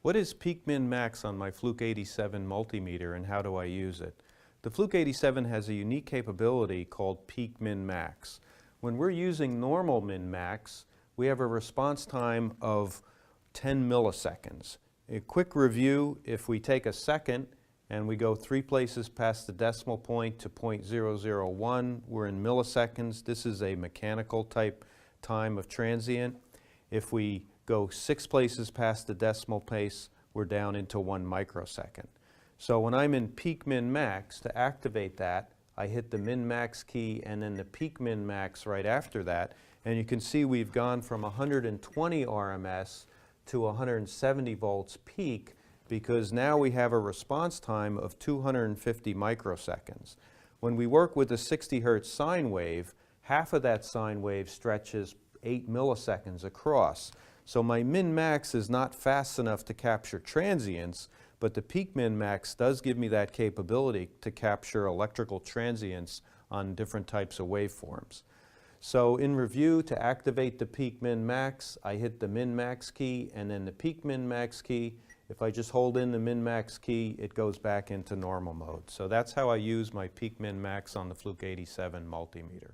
What is peak min max on my Fluke 87 multimeter and how do I use it? The Fluke 87 has a unique capability called peak min max. When we're using normal min max, we have a response time of 10 milliseconds. A quick review, if we take a second and we go 3 places past the decimal point to 0.001, we're in milliseconds. This is a mechanical type time of transient. If we go 6 places past the decimal place, we're down into 1 microsecond. So when I'm in peak min max, to activate that, I hit the min max key and then the peak min max right after that. And you can see we've gone from 120 RMS to 170 volts peak because now we have a response time of 250 microseconds. When we work with a 60 hertz sine wave, half of that sine wave stretches 8 milliseconds across. So my min-max is not fast enough to capture transients, but the peak min-max does give me that capability to capture electrical transients on different types of waveforms. So in review, to activate the peak min-max, I hit the min-max key and then the peak min-max key. If I just hold in the min-max key, it goes back into normal mode. So that's how I use my peak min-max on the Fluke 87 multimeter.